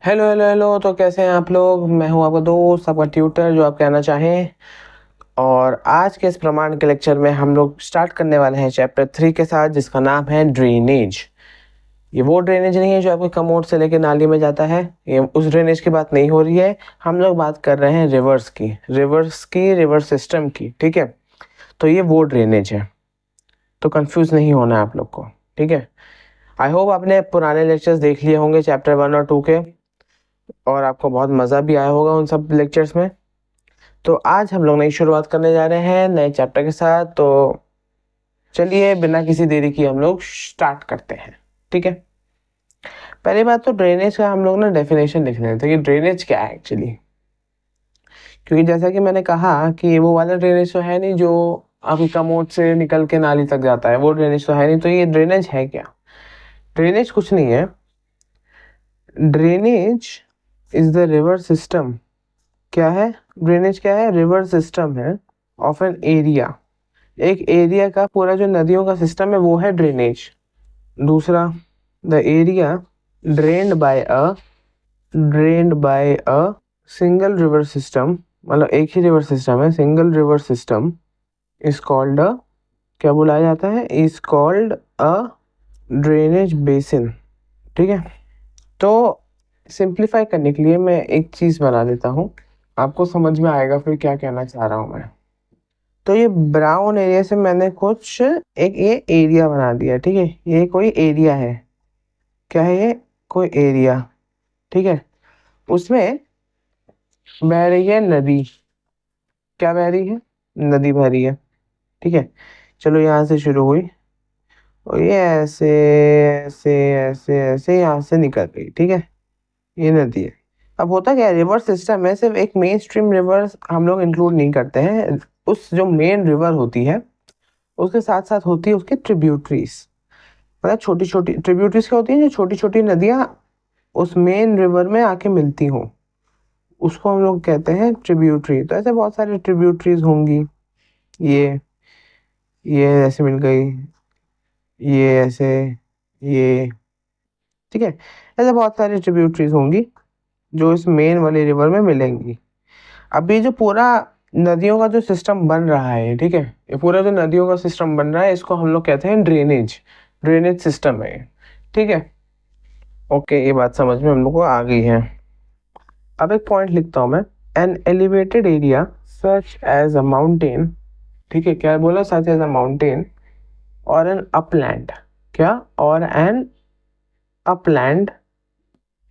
Hello hello hello. तो कैसे हैं आप लोग? मैं हूं आपका दोस्त, आपका ट्यूटर, जो आप कहना चाहें। और आज के इस प्रमाण के लेक्चर में हम लोग स्टार्ट करने वाले हैं चैप्टर 3 के साथ, जिसका नाम है ड्रेनेज। ये वो ड्रेनेज नहीं है जो आपके कमोड से लेकर नाली में जाता है, ये उस ड्रेनेज की बात नहीं हो रही है। हम लोग बात कर रहे हैं रिवर सिस्टम की। ठीक है, तो ये वो ड्रेनेज है, तो कंफ्यूज नहीं होना है आप लोग को। ठीक है, आई होप आपने पुराने लेक्चर्स देख लिए होंगे चैप्टर 1 और 2 के, और आपको बहुत मज़ा भी आया होगा उन सब लेक्चर्स में। तो आज हम लोग नई शुरुआत करने जा रहे हैं नए चैप्टर के साथ। तो चलिए बिना किसी देरी की हम लोग स्टार्ट करते हैं। ठीक है, पहली बात तो ड्रेनेज का हम लोग ना डेफिनेशन लिख लेते हैं कि ड्रेनेज क्या है एक्चुअली। क्योंकि जैसा कि मैंने कहा कि वो वाला ड्रेनेज तो है नहीं जो आपकी कमोड से निकल के नाली तक जाता है, वो ड्रेनेज तो है नहीं। तो ये ड्रेनेज है क्या? ड्रेनेज कुछ नहीं है। Drainage is the river system. क्या है ड्रेनेज? क्या है? रिवर सिस्टम है ऑफ एन एरिया। एक एरिया का पूरा जो नदियों का सिस्टम है वो है ड्रेनेज। दूसरा, the area drained by a single river system, मतलब एक ही रिवर सिस्टम है, single river system is called a, क्या बुलाया जाता है? Is called a drainage basin. ठीक है, तो सिंप्लीफाई करने के लिए मैं एक चीज़ बना देता हूँ, आपको समझ में आएगा फिर क्या कहना चाह रहा हूँ मैं। तो ये ब्राउन एरिया से मैंने कुछ एक ये एरिया बना दिया। ठीक है, ये कोई एरिया है। क्या है ये? कोई एरिया। ठीक है, उसमें बह रही है नदी। क्या बह रही है? नदी बह रही है। ठीक है, चलो यहाँ से शुरू हुई और ये ऐसे ऐसे ऐसे ऐसे यहाँ से निकल गई। ठीक है, ये नदी है। अब होता क्या है, रिवर सिस्टम में सिर्फ एक मेन स्ट्रीम रिवर हम लोग इंक्लूड नहीं करते हैं। उस जो मेन रिवर होती है उसके साथ साथ होती है उसकी ट्रिब्यूटरीज। मतलब छोटी छोटी ट्रिब्यूटरीज क्या होती है? जो छोटी छोटी नदियाँ उस मेन रिवर में आके मिलती हों, उसको हम लोग कहते हैं ट्रिब्यूटरी। तो ऐसे बहुत सारी ट्रिब्यूटरीज होंगी। ये ये ऐसे मिल गई, ये ऐसे, ये। ठीक है, ऐसे बहुत सारी ट्रिब्यूटरीज होंगी जो इस मेन वाले रिवर में मिलेंगी। अब ये जो पूरा नदियों का जो सिस्टम बन रहा है, ठीक है, ये पूरा जो नदियों का सिस्टम बन रहा है इसको हम लोग कहते हैं ड्रेनेज सिस्टम है। ठीक है, ओके, ये बात समझ में हम लोग को आ गई है। अब एक पॉइंट लिखता हूं मैं, an elevated area such as a mountain. ठीक है, क्या बोला? सच एज अ माउंटेन और एन अपलैंड। क्या? और an upland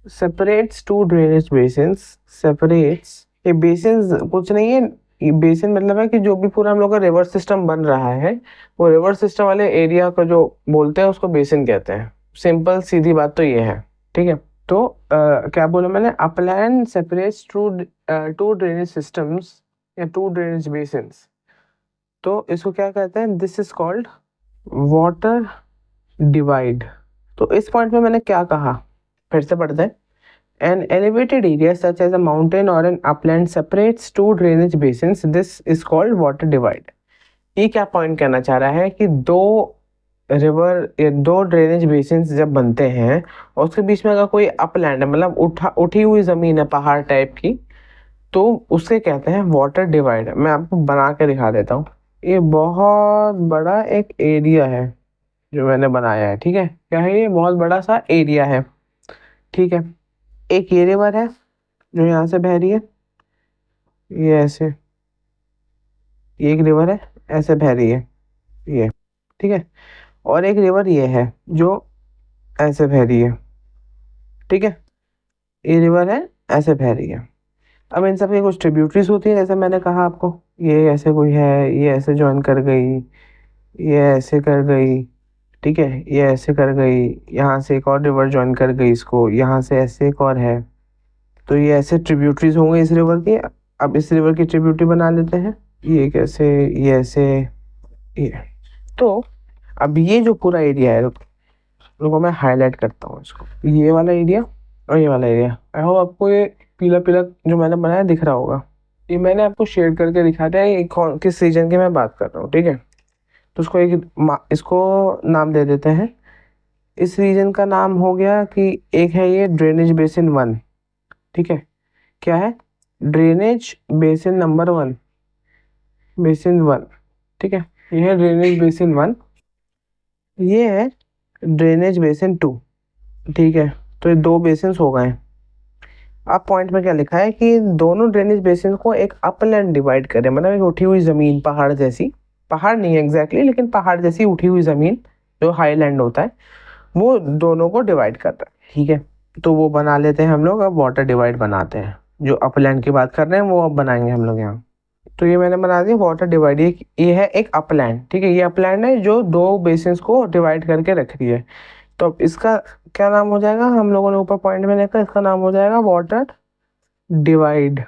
separates two drainage basins. Separates, ये बेसिन्स कुछ नहीं है, ये बेसिन मतलब है कि जो भी पूरा हम लोग का रिवर सिस्टम बन रहा है वो रिवर सिस्टम वाले एरिया को जो बोलते हैं उसको बेसिन कहते हैं। सिंपल सीधी बात तो ये है। ठीक है, तो क्या बोला मैंने? Upland separates two drainage systems या टू ड्रेनेज बेसिन्स। तो इसको क्या कहते हैं? This is called water divide. तो इस पॉइंट में मैंने क्या कहा, फिर से पढ़ते हैं। An elevated area such as a mountain or an upland separates two drainage basins. This is called water divide. ये क्या पॉइंट कहना चाह रहा है कि दो ड्रेनेज बेसिन्स जब बनते हैं और उसके बीच में अगर कोई अपलैंड है, मतलब उठी हुई जमीन है पहाड़ टाइप की, तो उसे कहते हैं वाटर डिवाइड। मैं आपको बना के दिखा देता हूँ। ये बहुत बड़ा एक एरिया है जो मैंने बनाया है। ठीक है, क्या है? ये बहुत बड़ा सा एरिया है। ठीक है, एक ये रिवर है जो यहाँ से बह रही है, ये ऐसे, ये एक रिवर है ऐसे बह रही है, ये। ठीक है, और एक रिवर ये है जो ऐसे बह रही है। ठीक है, ये रिवर है ऐसे बह रही है। अब इन सब की कुछ ट्रिब्यूटरीज होती है, जैसे मैंने कहा आपको, ये ऐसे कोई है, ये ऐसे ज्वाइन कर गई, ये ऐसे कर गई। ठीक है, ये ऐसे कर गई, यहाँ से एक और रिवर ज्वाइन कर गई इसको, यहाँ से ऐसे एक और है। तो ये ऐसे ट्रिब्यूटरीज होंगे इस रिवर की। अब इस रिवर की ट्रिब्यूटरी बना लेते हैं, ये कैसे, ये ऐसे, ये। तो अब ये जो पूरा एरिया है, रुको मैं हाईलाइट करता हूँ इसको, ये वाला एरिया और ये वाला एरिया। आई होप आपको ये पीला पीला जो मैंने बनाया दिख रहा होगा। ये मैंने आपको शेड करके दिखा दिया है किस रीजन की मैं बात कर रहा हूँ। ठीक है, तो इसको नाम दे देते हैं। इस रीजन का नाम हो गया कि एक है ये ड्रेनेज बेसिन 1। ठीक है, क्या है, ड्रेनेज बेसिन नंबर 1, बेसिन 1, ठीक है, ये है ड्रेनेज बेसिन 1, ये है ड्रेनेज बेसिन 2, ठीक है। तो ये 2 बेसिन हो गए। अब पॉइंट में क्या लिखा है कि दोनों ड्रेनेज बेसिन को एक अपलैंड डिवाइड करें, मतलब एक उठी हुई जमीन, पहाड़ जैसी, पहाड़ नहीं है एग्जैक्टली लेकिन पहाड़ जैसी उठी हुई जमीन जो हाईलैंड होता है, वो दोनों को डिवाइड कर रहा है, ठीक है। तो वो बना लेते हैं हम लोग, अब वाटर डिवाइड बनाते हैं, जो अपलैंड की बात कर रहे हैं वो अब बनाएंगे हम लोग यहाँ। तो ये मैंने बना दिया वाटर डिवाइड, ये है एक अपलैंड, ठीक है, ये अपलैंड है जो 2 बेसिन्स को डिवाइड करके रख रही है। तो अब इसका क्या नाम हो जाएगा, हम लोगों ने ऊपर पॉइंट में देखा, इसका नाम हो जाएगा वाटर डिवाइड,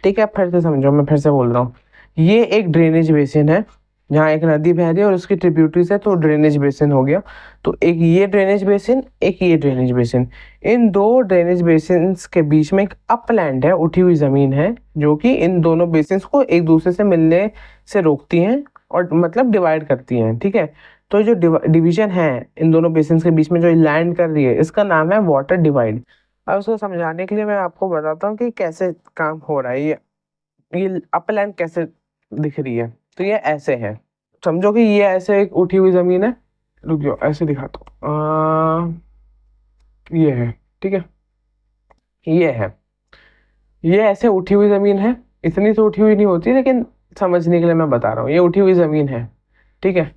ठीक है। फिर से समझो, मैं फिर से बोल रहा हूँ, ये एक ड्रेनेज बेसिन है जहाँ एक नदी बह रही है और उसकी ट्रिब्यूटरीज है, तो ड्रेनेज बेसिन हो गया। तो एक ये ड्रेनेज बेसिन, एक ये ड्रेनेज बेसिन, इन 2 ड्रेनेज बेसिन्स के बीच में एक अपलैंड है, उठी हुई जमीन है, जो कि इन दोनों बेसिन्स को एक दूसरे से मिलने से रोकती हैं और मतलब डिवाइड करती हैं, ठीक है। तो जो डिवीजन है इन दोनों बेसिन्स के बीच में जो लैंड कर रही है, इसका नाम है वाटर डिवाइड। अब उसको समझाने के लिए मैं आपको बताता हूँ कि कैसे काम हो रहा है, ये अपलैंड कैसे दिख रही है। तो ये ऐसे है, समझो कि ये ऐसे एक उठी हुई जमीन है, रुक जाओ ऐसे दिखाता हूँ, ये है, ठीक है, ये ऐसे उठी हुई जमीन है, इतनी तो उठी हुई नहीं होती लेकिन समझने के लिए मैं बता रहा हूँ, ये उठी हुई जमीन है, ठीक है।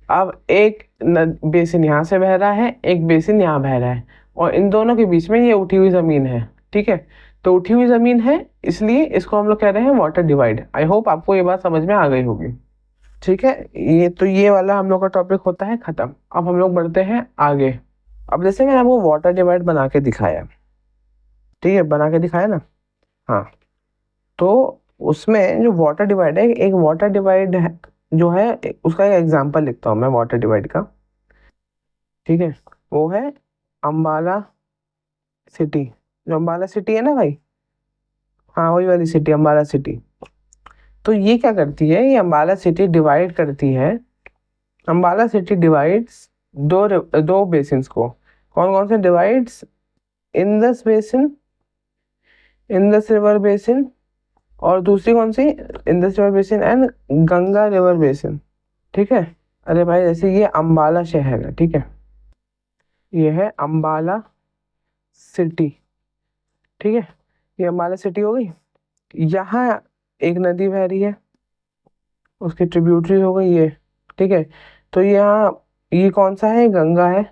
अब एक बेसिन यहाँ से बह रहा है, एक बेसिन यहाँ बह रहा है, और इन दोनों के बीच में ये उठी हुई जमीन है, ठीक है। तो उठी हुई जमीन है, इसलिए इसको हम लोग कह रहे हैं वाटर डिवाइड। आई होप आपको ये बात समझ में आ गई होगी, ठीक है। ये तो ये वाला हम लोग का टॉपिक होता है खत्म। अब हम लोग बढ़ते हैं आगे। अब जैसे मैंने आपको वाटर डिवाइड बना के दिखाया, ठीक है, बना के दिखाया ना, हाँ। तो उसमें जो वाटर डिवाइड है, एक वाटर डिवाइड है जो है, उसका एक एग्जांपल लिखता हूँ मैं वाटर डिवाइड का, ठीक है। वो है अम्बाला सिटी, जो अम्बाला सिटी है ना भाई, हाँ वही वाली सिटी, अम्बाला सिटी। तो ये क्या करती है, ये अम्बाला सिटी डिवाइड करती है, अम्बाला सिटी डिवाइड्स दो बेसिन्स को, कौन कौन से divides, Indus basin, Indus river basin, और दूसरी कौन सी, Indus river basin and Ganga river basin, ठीक है। अरे भाई जैसे ये अम्बाला शहर है, ठीक है, ये है अम्बाला सिटी, ठीक है, ये अम्बाला सिटी हो गई। यहाँ एक नदी बह रही है, उसकी ट्रिब्यूटरी हो गई ये, ठीक है। तो यहाँ ये कौन सा है, गंगा है,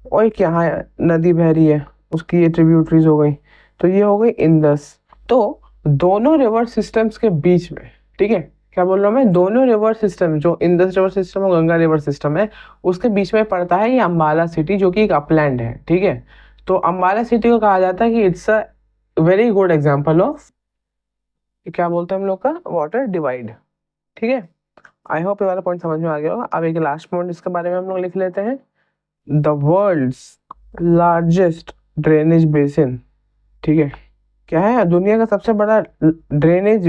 और एक यहाँ नदी बह रही है, उसकी ये ट्रिब्यूटरीज हो गई, तो ये हो गई इंदस। तो दोनों रिवर सिस्टम्स के बीच में, ठीक है, क्या बोल रहा हूँ मैं, दोनों रिवर सिस्टम, जो इंदस रिवर सिस्टम और गंगा रिवर सिस्टम है, उसके बीच में पड़ता है ये अम्बाला सिटी, जो कि एक अपलैंड है, ठीक है। तो अम्बाला सिटी को कहा जाता है कि it's a very good example of, क्या बोलते हैं हम लोग का, वाटर डिवाइड, ठीक है। आई होप ये वाला पॉइंट समझ में आ गया होगा। अब एक लास्ट पॉइंट इसके बारे में हम लोग लिख लेते हैं, the world's largest drainage basin, ठीक है, क्या है, दुनिया का सबसे बड़ा ड्रेनेज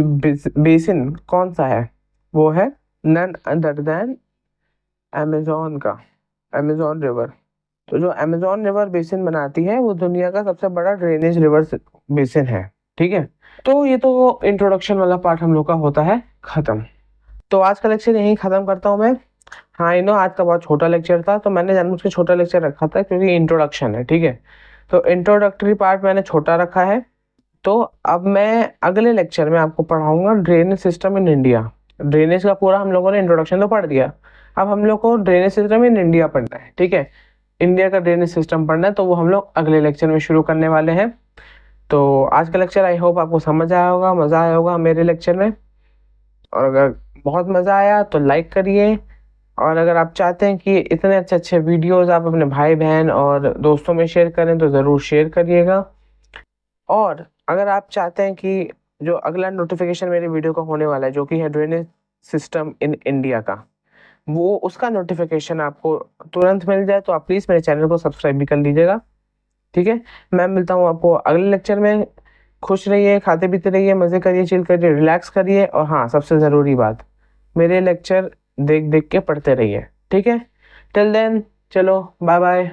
बेसिन कौन सा है, वो है नन अदर देन अमेजोन का, अमेजोन रिवर। तो जो अमेजोन रिवर बेसिन बनाती है, वो दुनिया का सबसे बड़ा ड्रेनेज रिवर बेसिन है, ठीक है। तो ये तो इंट्रोडक्शन वाला पार्ट हम लोग का होता है खत्म। तो आज का लेक्चर यहीं खत्म करता हूँ मैं। हाँ आई नो आज का बहुत छोटा लेक्चर था, तो मैंने जानबूझ के छोटा लेक्चर रखा था क्योंकि इंट्रोडक्शन है, ठीक है। तो इंट्रोडक्टरी पार्ट मैंने छोटा रखा है। तो अब मैं अगले लेक्चर में आपको पढ़ाऊंगा drainage system in India. Drainage का पूरा हम लोगों ने इंट्रोडक्शन तो पढ़ दिया, अब हम लोग को ड्रेनेज सिस्टम इन इंडिया पढ़ना है, ठीक है। इंडिया का ड्रेनेज सिस्टम पढ़ना है, तो वो हम लोग अगले लेक्चर में शुरू करने वाले हैं। तो आज का लेक्चर आई होप आपको समझ आया होगा, मज़ा आया होगा मेरे लेक्चर में। और अगर बहुत मज़ा आया तो लाइक करिए, और अगर आप चाहते हैं कि इतने अच्छे अच्छे वीडियोस आप अपने भाई बहन और दोस्तों में शेयर करें तो ज़रूर शेयर करिएगा। और अगर आप चाहते हैं कि जो अगला नोटिफिकेशन मेरे वीडियो का होने वाला है, जो कि है ड्रेनेज सिस्टम इन इंडिया का, वो उसका नोटिफिकेशन आपको तुरंत मिल जाए तो आप प्लीज़ मेरे चैनल को सब्सक्राइब भी कर लीजिएगा, ठीक है। मैं मिलता हूँ आपको अगले लेक्चर में। खुश रहिए, खाते पीते रहिए, मज़े करिए, चिल करिए, रिलैक्स करिए, और हाँ सबसे ज़रूरी बात, मेरे लेक्चर देख देख के पढ़ते रहिए, ठीक है। टिल देन चलो बाय बाय।